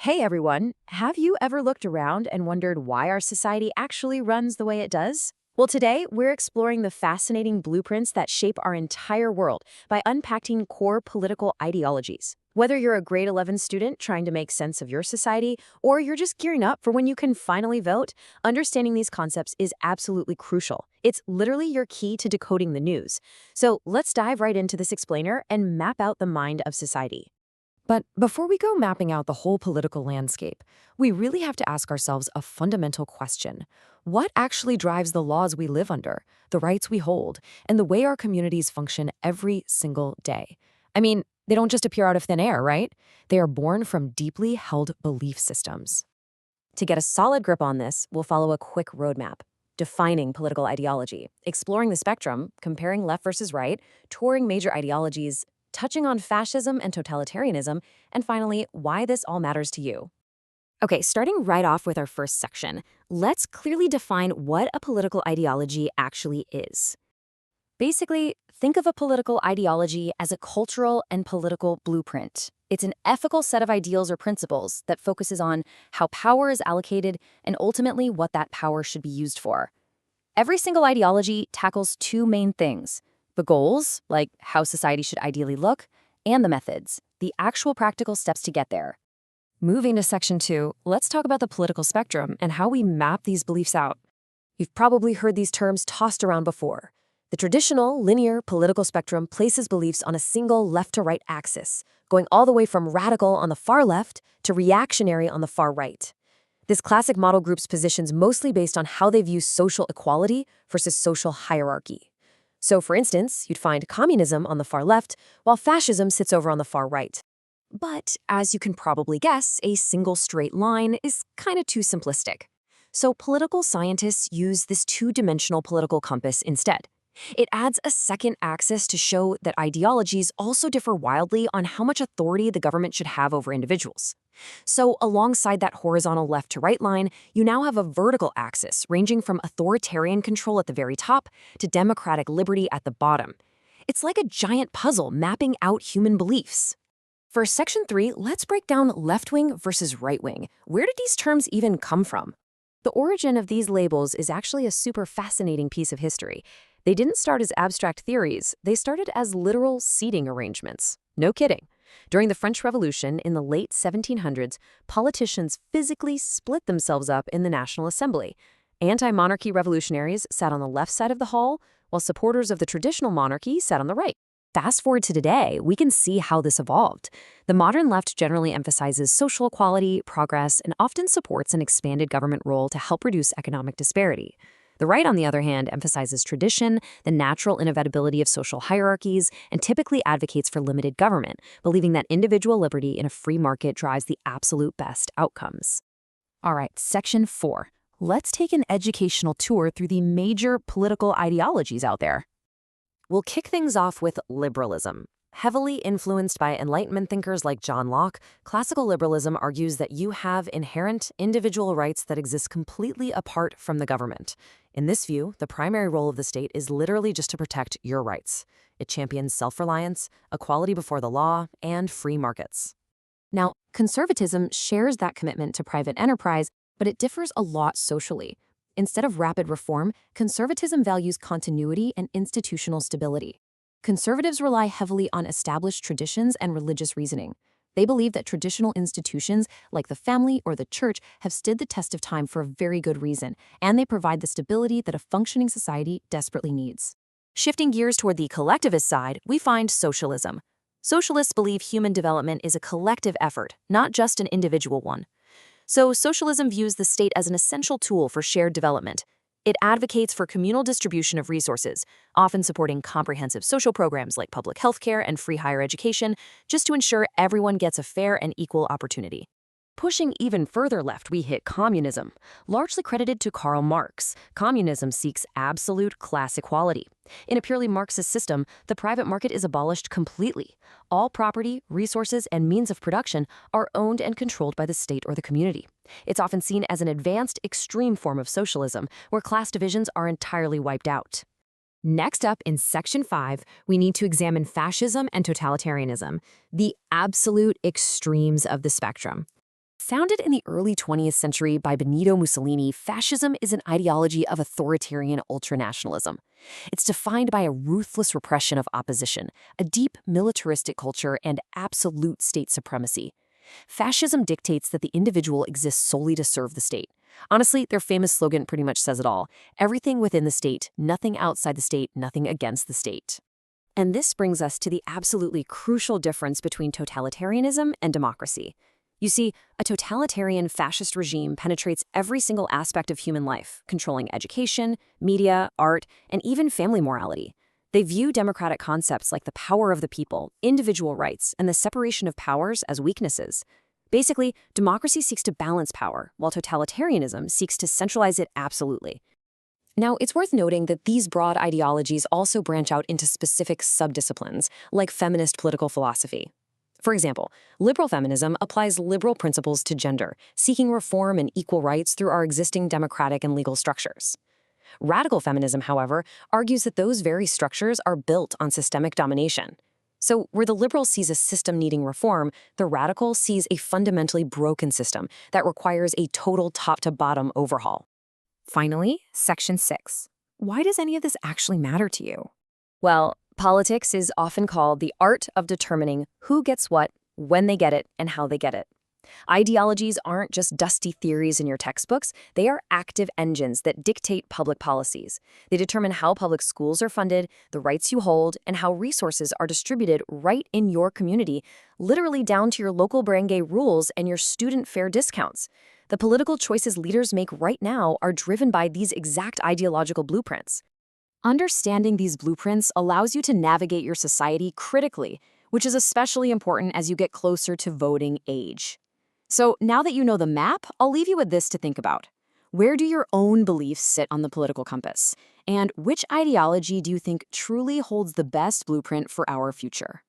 Hey everyone, have you ever looked around and wondered why our society actually runs the way it does? Well, today we're exploring the fascinating blueprints that shape our entire world by unpacking core political ideologies. Whether you're a grade 11 student trying to make sense of your society, or you're just gearing up for when you can finally vote, understanding these concepts is absolutely crucial. It's literally your key to decoding the news. So let's dive right into this explainer and map out the mind of society. But before we go mapping out the whole political landscape, we really have to ask ourselves a fundamental question. What actually drives the laws we live under, the rights we hold, and the way our communities function every single day? I mean, they don't just appear out of thin air, right? They are born from deeply held belief systems. To get a solid grip on this, we'll follow a quick roadmap. Defining political ideology, exploring the spectrum, comparing left versus right, touring major ideologies, touching on fascism and totalitarianism, and finally, why this all matters to you. Okay, starting right off with our first section, let's clearly define what a political ideology actually is. Basically, think of a political ideology as a cultural and political blueprint. It's an ethical set of ideals or principles that focuses on how power is allocated and ultimately what that power should be used for. Every single ideology tackles two main things: the goals, like how society should ideally look, and the methods, the actual practical steps to get there. Moving to section 2, let's talk about the political spectrum and how we map these beliefs out. You've probably heard these terms tossed around before. The traditional, linear political spectrum places beliefs on a single left-to-right axis, going all the way from radical on the far left to reactionary on the far right. This classic model groups positions mostly based on how they view social equality versus social hierarchy. So, for instance, you'd find communism on the far left, while fascism sits over on the far right. But, as you can probably guess, a single straight line is kind of too simplistic. So political scientists use this two-dimensional political compass instead. It adds a second axis to show that ideologies also differ wildly on how much authority the government should have over individuals. So alongside that horizontal left-to-right line, you now have a vertical axis ranging from authoritarian control at the very top to democratic liberty at the bottom. It's like a giant puzzle mapping out human beliefs. For section 3, let's break down left-wing versus right-wing. Where did these terms even come from? The origin of these labels is actually a super fascinating piece of history. They didn't start as abstract theories, they started as literal seating arrangements. No kidding. During the French Revolution in the late 1700s, politicians physically split themselves up in the National Assembly. Anti-monarchy revolutionaries sat on the left side of the hall, while supporters of the traditional monarchy sat on the right. Fast forward to today, we can see how this evolved. The modern left generally emphasizes social equality, progress, and often supports an expanded government role to help reduce economic disparity. The right, on the other hand, emphasizes tradition, the natural inevitability of social hierarchies, and typically advocates for limited government, believing that individual liberty in a free market drives the absolute best outcomes. All right, section 4. Let's take an educational tour through the major political ideologies out there. We'll kick things off with liberalism. Heavily influenced by Enlightenment thinkers like John Locke, classical liberalism argues that you have inherent individual rights that exist completely apart from the government. In this view, the primary role of the state is literally just to protect your rights. It champions self-reliance, equality before the law, and free markets. Now, conservatism shares that commitment to private enterprise, but it differs a lot socially. Instead of rapid reform, conservatism values continuity and institutional stability. Conservatives rely heavily on established traditions and religious reasoning. They believe that traditional institutions, like the family or the church, have stood the test of time for a very good reason, and they provide the stability that a functioning society desperately needs. Shifting gears toward the collectivist side, we find socialism. Socialists believe human development is a collective effort, not just an individual one. So socialism views the state as an essential tool for shared development. It advocates for communal distribution of resources, often supporting comprehensive social programs like public health care and free higher education, just to ensure everyone gets a fair and equal opportunity. Pushing even further left, we hit communism. Largely credited to Karl Marx, communism seeks absolute class equality. In a purely Marxist system, the private market is abolished completely. All property, resources, and means of production are owned and controlled by the state or the community. It's often seen as an advanced, extreme form of socialism, where class divisions are entirely wiped out. Next up, in section 5, we need to examine fascism and totalitarianism, the absolute extremes of the spectrum. Founded in the early 20th century by Benito Mussolini, fascism is an ideology of authoritarian ultranationalism. It's defined by a ruthless repression of opposition, a deep militaristic culture, and absolute state supremacy. Fascism dictates that the individual exists solely to serve the state. Honestly, their famous slogan pretty much says it all. Everything within the state, nothing outside the state, nothing against the state. And this brings us to the absolutely crucial difference between totalitarianism and democracy. You see, a totalitarian fascist regime penetrates every single aspect of human life, controlling education, media, art, and even family morality. They view democratic concepts like the power of the people, individual rights, and the separation of powers as weaknesses. Basically, democracy seeks to balance power, while totalitarianism seeks to centralize it absolutely. Now, it's worth noting that these broad ideologies also branch out into specific subdisciplines, like feminist political philosophy. For example, liberal feminism applies liberal principles to gender, seeking reform and equal rights through our existing democratic and legal structures. Radical feminism, however, argues that those very structures are built on systemic domination. So, where the liberal sees a system needing reform, the radical sees a fundamentally broken system that requires a total top-to-bottom overhaul. Finally, Section 6. Why does any of this actually matter to you? Well, politics is often called the art of determining who gets what, when they get it, and how they get it. Ideologies aren't just dusty theories in your textbooks, they are active engines that dictate public policies. They determine how public schools are funded, the rights you hold, and how resources are distributed right in your community, literally down to your local barangay rules and your student fare discounts. The political choices leaders make right now are driven by these exact ideological blueprints. Understanding these blueprints allows you to navigate your society critically, which is especially important as you get closer to voting age. So now that you know the map, I'll leave you with this to think about. Where do your own beliefs sit on the political compass? And which ideology do you think truly holds the best blueprint for our future?